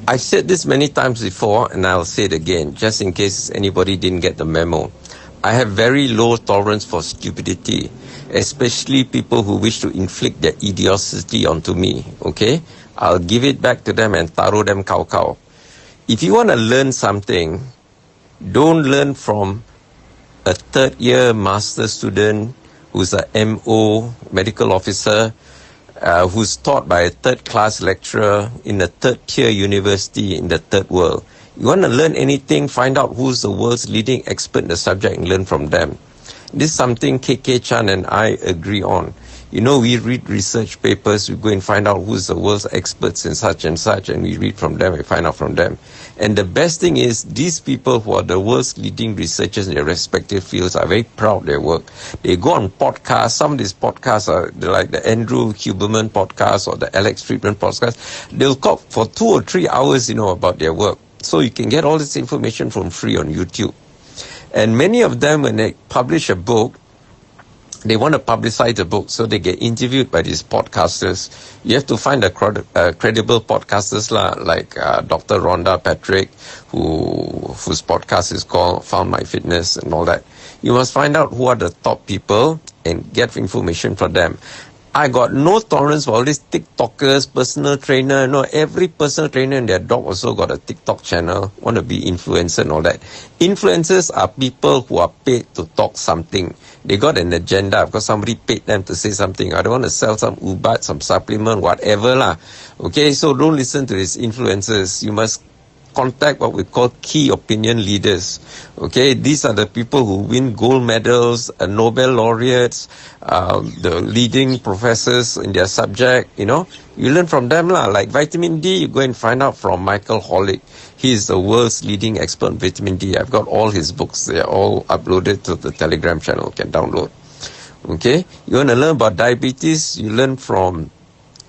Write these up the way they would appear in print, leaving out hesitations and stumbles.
I've said this many times before, and I'll say it again, just in case anybody didn't get the memo. I have very low tolerance for stupidity, especially people who wish to inflict their idiocy onto me, okay? I'll give it back to them and taro them cow. If you want to learn something, don't learn from a third-year master student who's a MO, medical officer, who's taught by a third-class lecturer in a third-tier university in the third world. You want to learn anything, find out who's the world's leading expert in the subject and learn from them. This is something KK Chan and I agree on. You know, we read research papers, we go and find out who's the world's experts in such and such, and we read from them, we find out from them. And the best thing is, these people who are the world's leading researchers in their respective fields are very proud of their work. They go on podcasts. Some of these podcasts are like the Andrew Huberman podcast or the Alex Fridman podcast. They'll talk for 2 or 3 hours, about their work. So you can get all this information from free on YouTube. And many of them, when they publish a book, they want to publicize the book, so they get interviewed by these podcasters. You have to find credible podcasters like Dr. Rhonda Patrick, whose podcast is called Found My Fitness and all that. You must find out who are the top people and get information from them. I got no tolerance for all these TikTokers, personal trainer. Every personal trainer and their dog also got a TikTok channel, want to be influencer and all that. Influencers are people who are paid to talk something. They got an agenda because somebody paid them to say something. I don't want to sell some ubat, some supplement, whatever lah. Okay, so don't listen to these influencers. You must contact what we call key opinion leaders. Okay, these are the people who win gold medals, Nobel laureates, the leading professors in their subject. You learn from them lah. Like vitamin D, you go and find out from Michael Holick. He is the world's leading expert on vitamin D. I've got all his books. They're all uploaded to the Telegram channel. You can download. Okay, you want to learn about diabetes? You learn from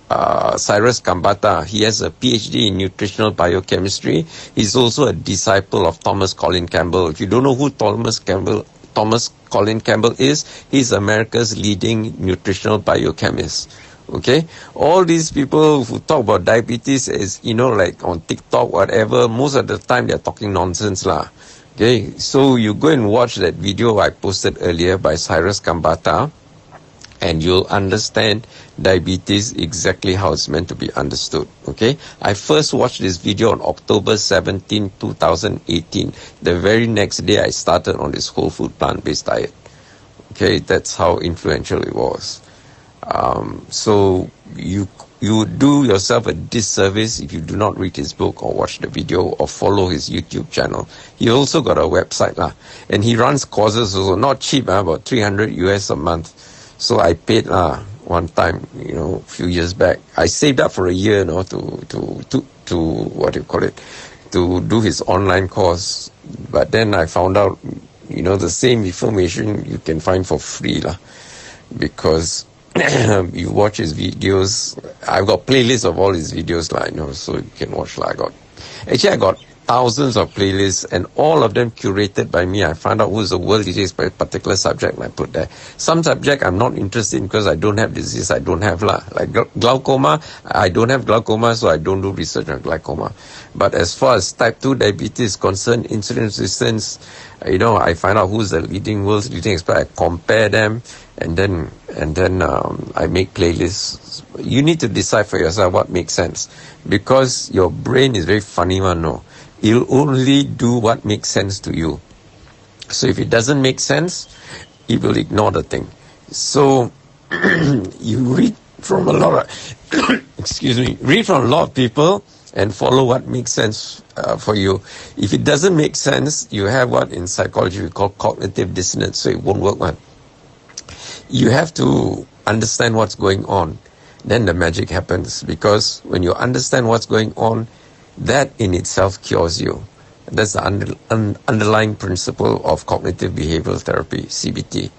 Cyrus Khambatta. He has a PhD in nutritional biochemistry. He's also a disciple of Thomas Colin Campbell. If you don't know who Thomas Colin Campbell is, he's America's leading nutritional biochemist. Okay, all these people who talk about diabetes is, like on TikTok, whatever, most of the time they're talking nonsense lah. Okay, so you go and watch that video I posted earlier by Cyrus Khambatta, and you'll understand diabetes exactly how it's meant to be understood. Okay, I first watched this video on October 17, 2018. The very next day I started on this whole food plant-based diet. Okay, that's how influential it was. So you do yourself a disservice if you do not read his book or watch the video or follow his YouTube channel. He also got a website lah, and he runs courses also, not cheap, about $300 US a month. So I paid one time, a few years back. I saved up for a year, to what do you call it, to do his online course. But then I found out, the same information you can find for free lah, because you watch his videos. I've got playlists of all his videos lah, so you can watch lah. I got thousands of playlists, and all of them curated by me. I found out who's the world leader by a particular subject and I put there. Some subject I'm not interested in because I don't have disease, I don't have lah. Like glaucoma, I don't have glaucoma, so I don't do research on glaucoma. But as far as type 2 diabetes is concerned, insulin resistance, I find out who's the world's leading expert. I compare them, and then I make playlists. You need to decide for yourself what makes sense, because your brain is very funny one, no. It'll only do what makes sense to you. So if it doesn't make sense, it will ignore the thing. So you read from a lot of read from a lot of people and follow what makes sense for you. If it doesn't make sense, you have what in psychology we call cognitive dissonance, so it won't work one. You have to understand what's going on. Then the magic happens, because when you understand what's going on, that in itself cures you. That's the underlying principle of cognitive behavioral therapy, CBT.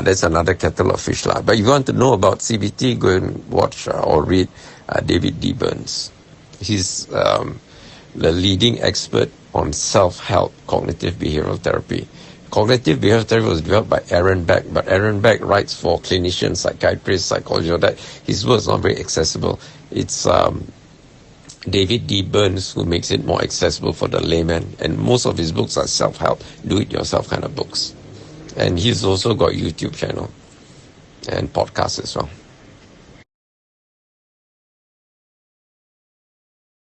That's another kettle of fish lah. But if you want to know about CBT, go and watch or read David D. Burns. He's the leading expert on self-help cognitive behavioral therapy. Cognitive behavioral therapy was developed by Aaron Beck, but Aaron Beck writes for clinicians, psychiatrists, psychologists, all that. His work is not very accessible. It's David D. Burns, who makes it more accessible for the layman. And most of his books are self-help, do-it-yourself kind of books. And he's also got YouTube channel and podcast as well.